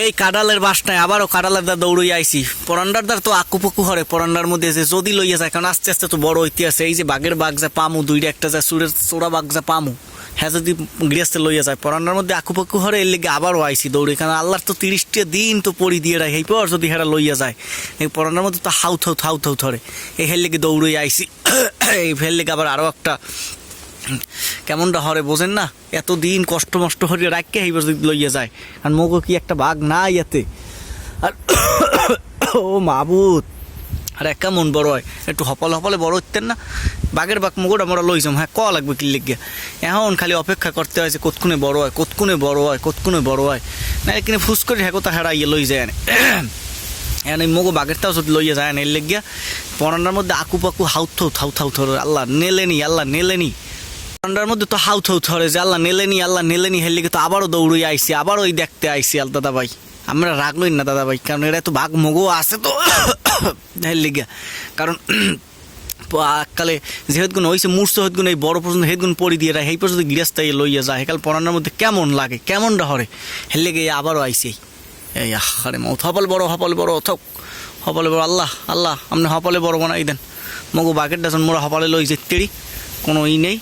এই কাঁড়ালের বাসটায় আবারও কাঁড়ালের দা দৌড়ই আইছি। পরান্ডার দ্বার তো আকুপাকু হরে পরান্ডার মধ্যে যে যদি লইয়া যায়, কারণ আস্তে আস্তে তো বড় হইতে আছে। এই যে বাঘের বাঘ যা পামু, দুইটা একটা যা সুরের চোরা বাঘ যা পামু, হ্যাঁ যদি গৃহস্থে লইয়া যায় পরান্ডার মধ্যে আকুপাকু হরে, এর লেগে আবারও আইছি দৌড়ে। কারণ আল্লাহর তো 30টা দিন তো পড়ি দিয়ে রাখে, এই পর যদি হেরা লইয়া যায় এই পরান্ডার মধ্যে তো হাউ থাউ ধরে, এই হের লেগে দৌড়ই আইছি। এই ফের লেগে আবার আরও একটা কেমনটা হরে বোঝেন না, এতদিন কষ্ট মষ্ট হরিয়ে রাখকে এইবার যদি লইয়া যায়। আর মগো কি একটা বাঘ নাই এতে, আর ও মাবুত, আর একা মন বড় হয় একটু হপালে বড় হইতেন না। বাঘের বাঘ মগোটা মোরা লই যাম, হ্যাঁ ক লাগবে কি লিগে। এখন খালি অপেক্ষা করতে হয় যে কতক্ষণে বড় হয়, কতক্ষণে বড় হয় না, কিনে ফুস করে হ্যাঁ কোথা হেরা ইয়ে লই যায় এখন এই মগো বাঘেরটাও যদি লইয়া যায় না, এর লেগিয়া পরান্ডার মধ্যে আকুপাকু হাউ থাউ ধরে, আল্লাহ নেলেনি ঠান্ডার মধ্যে তো হাউ থরে যে আল্লাহ নেলেনি হের লেগে তো আবারও দৌড়ই আইসি, আবারও ওই দেখতে আইসি। আল দাদা ভাই আমরা রাখলই না দাদা ভাই, কারণ এরা তো বাঘ মগও আছে তো হের লেগে। কারণ কালে যেহেতগুন হয়েছে মূর্ছ হেতগুন এই বড় পর্যন্ত হেতগুন পরি দিয়ে রায়, সেই পর্যন্ত গৃহস্থায় লইয়া যায়, হেকাল পরান্ডার মধ্যে কেমন লাগে, কেমনটা হরে হের লেগে আবারও আইসি। এই আরে মত হপালে বড় হপালে বড় আল্লাহ আপনি হপালে বড় বানাই দেন। মগো বাঘের ডাজন মোরা হপালে লই যেতেরি কোনো ই নেই।